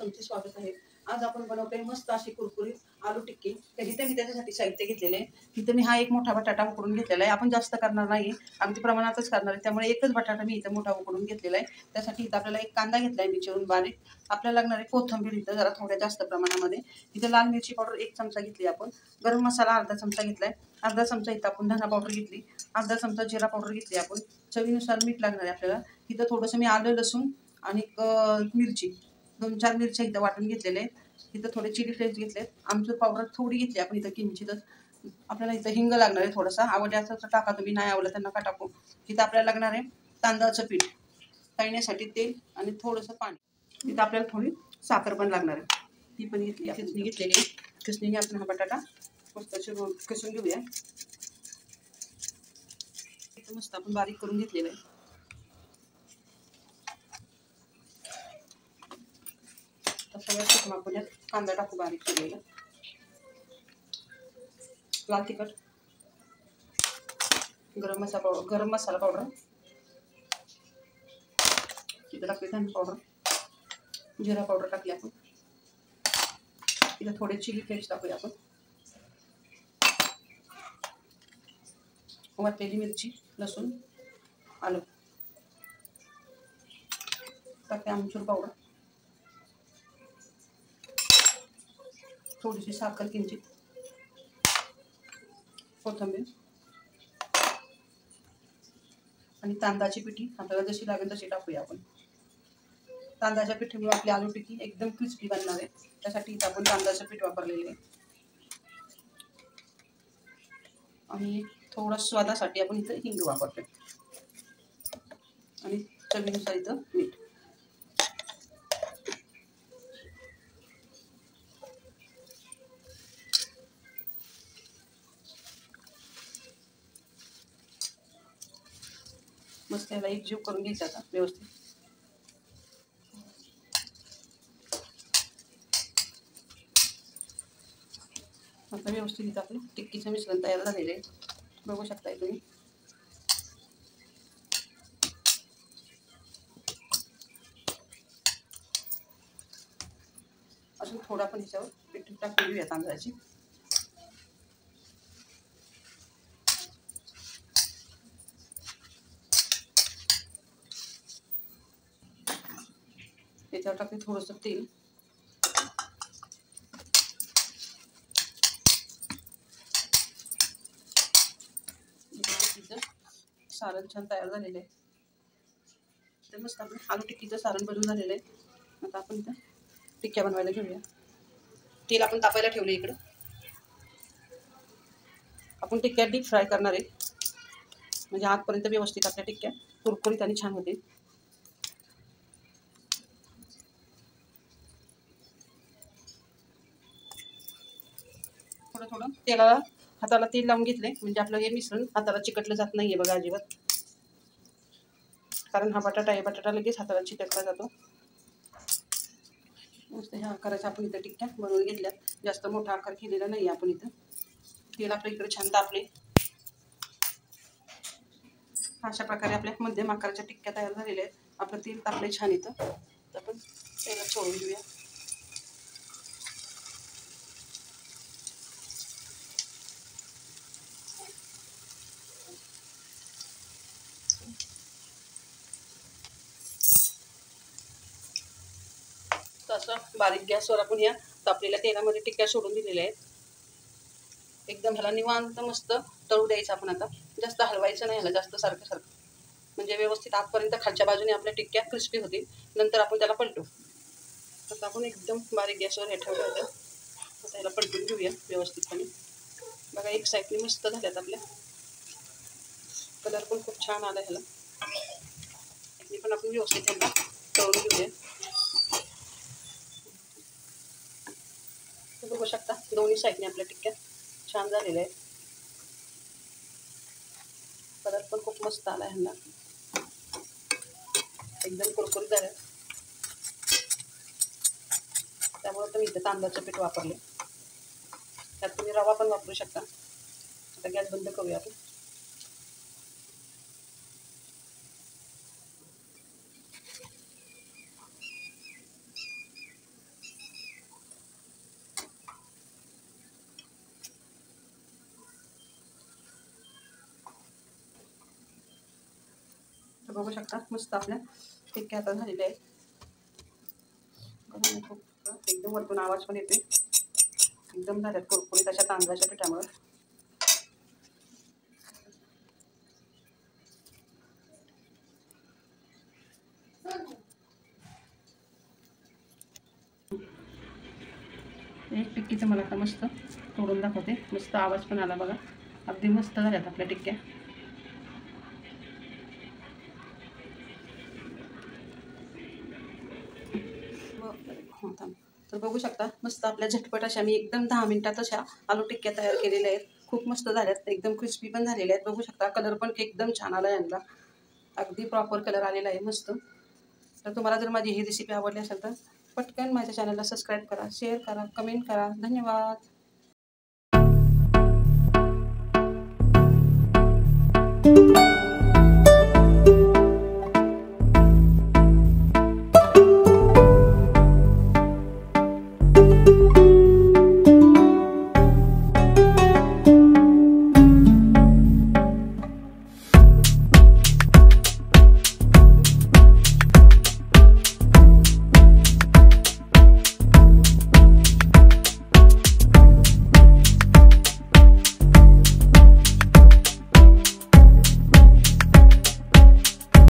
तुमचे स्वागत आहे। आज आपण बनवतोय मस्त अशी कुरकुरीत आलू टिक्की। तर इथे मी त्याच्यासाठी साहित्य घेतलेले आहे। इथे मी हा एक मोठा बटाटा उकडून घेतलेला आहे। आपण जास्त करणार नाही, अगदी प्रमाणातच करणार आहे, त्यामुळे एकच बटाटा मी इथे मोठा उकडून घेतलेला आहे। त्यासाठी इथे आपल्याला एक कांदा घेतलाय मी चिरून बारीक। आपल्याला लागणार आहे कोथिंबीर इथे जरा थोड्या जास्त प्रमाणामध्ये। इथे लाल मिरची पावडर 1 चमचा घेतली आपण। गरम मसाला अर्धा चमचा घेतलाय। अर्धा चमचा इथे आपण धना पावडर घेतली। अर्धा चमचा जिरा पावडर घेतली आपण। चवीनुसार मीठ लागणार आहे आपल्याला। इथे थोडंसं मी आलं लसूण आणि मिरची 2-4 मिरच्या इथं वाटून घेतलेले आहेत। इथं थोडे चिली फ्लेक्स घेतले, आमचूर पावडर थोडी घेतली आपण इथं किंचितच। आपल्याला इथं हिंग लागणार आहे थोडासा, आवडल्याचं टाका तुम्ही, नाही आवडलं तर नका टाकू। इथं आपल्याला लागणार आहे तांदळाचं पीठ, तळण्यासाठी तेल आणि थोडंसं पाणी। इथं आपल्याला थोडी साखर पण लागणार आहे, ती पण घेतली। खिसणी घेतलेली आहे, खिसणीने आपण हा बटाटा मस्त किसून घेऊया। इथं मस्त आपण बारीक करून घेतलेलं आहे। सगळ्यात प्रथम आपण कांदा टाकू बारीक केलेला, लाल तिखट, गरम मसाला पावडर, इथं टाकली धने पावडर, जिरा पावडर टाकली आपण। इथं थोडे चिली फ्लेक्स टाकूया आपण, वाटलेली मिरची, लसूण, आलं, टाकते आमचूर पावडर, थोडीशी साखर किंचित, कोथिंबीर आणि तांदळाची पिठी आपल्याला जशी लागेल तशी टाकूया आपण। तांदळाच्या पिठीमुळे आपली आलू टिक्की एकदम क्रिस्पी बनणार आहे, त्यासाठी इथं आपण तांदळाचं पीठ वापरलेले आहे। आणि थोडं स्वादासाठी आपण इथं हिंग वापरतोय आणि चवीनुसार इथं मीठ। मस्त याला एकजीव करून घ्यायचा आता व्यवस्थित। आता व्यवस्थित इथं आपलं टिक्कीचं मिश्रण तयार झालेलं आहे, बघू शकताय तुम्ही। अजून थोडा पण ह्याच्यावर पीठ टाकून घेऊया तांदळाची। त्याच्यावर टाकते थोडंसं तेल, सारण छान तयार झालेलं आहे। तर मस्त आपण आलू टिक्कीचं सारण बनवून झालेलं आहे। आता आपण इथं टिक्क्या बनवायला घेऊया। तेल आपण तापायला ठेवलं इकडं। आपण टिक्क्या डीप फ्राय करणार आहे, म्हणजे आतपर्यंत व्यवस्थित आपल्या टिक्क्या कुरकुरीत आणि छान होतील। थोडं थोडं तेलाला हाताला तेल लावून घेतले, म्हणजे आपलं हे मिश्रण हाताला चिकटलं जात नाहीये बघा अजिबात, कारण हा बटाटा आहे, बटाटा लगेच हाताला चिकटला जातो। मस्त ह्या आकाराच्या आपण इथं टिक्क्या बनवून घेतल्या, जास्त मोठा आकार केलेला नाही आपण इथं। तेल आपल्या इकडे छान तापले, अशा प्रकारे आपल्या मध्यम आकाराच्या टिक्क्या तयार झालेल्या आहेत। आपलं तेल तापले छान इथं, तर आपण तेलात सोडून घेऊया। असं बारीक गॅसवर आपण या तापलेल्या तेलामध्ये टिक्क्या सोडून दिलेल्या आहेत। एकदम ह्याला निवांत मस्त तळू द्यायचं आपण आता, जास्त हलवायचं नाही ह्याला जास्त सारखं, म्हणजे व्यवस्थित आतपर्यंत खालच्या बाजूने आपल्या टिक्क्या क्रिस्पी होतील। नंतर आपण त्याला पलटू। आता आपण एकदम बारीक गॅसवर हे ठेवलं होतं, आता ह्याला पलटून घेऊया व्यवस्थितपणे। बघा एक साईडने मस्त झाल्यात आपल्या, कलर पण खूप छान आला ह्याला। हे पण आपण व्यवस्थित ह्याला तळून घेऊया। बघू शकता दोन्ही साईडने आपल्या टिक्क्या छान झालेल्या आहेत, कलर पण खूप मस्त आला ह्याला, एकदम कुरकुरीत झालं। त्यामुळे तुम्ही इथं तांदळाचं पीठ वापरले, त्यात तुम्ही रवा पण वापरू शकता। आता गॅस बंद करूया आपण। बघू शकता मस्त आपल्या टिक्क्या आता झालेल्या आहेत. एकदम वरतून आवाज पण येते. एकदम झाल्यात कुरकुरीत अशा तांदळाच्या पिठामुळे. एक टिक्कीचं मला आता मस्त तोडून दाखवते. मस्त आवाज पण आला बघा. अगदी मस्त झाल्यात आपल्या टिक्क्या. तर बघू शकता मस्त आपल्या झटपट अशा मी एकदम 10 मिनिटात अशा आलू टिक्क्या तयार केलेल्या आहेत. खूप मस्त झाल्यात. एकदम क्रिस्पी पण झालेल्या आहेत. बघू शकता कलर पण एकदम छान आला यांना. अगदी प्रॉपर कलर आलेला आहे मस्त. तर तुम्हाला जर माझी ही रेसिपी आवडली असेल तर पटकन माझ्या चॅनलला सबस्क्राईब करा, शेअर करा, कमेंट करा. धन्यवाद.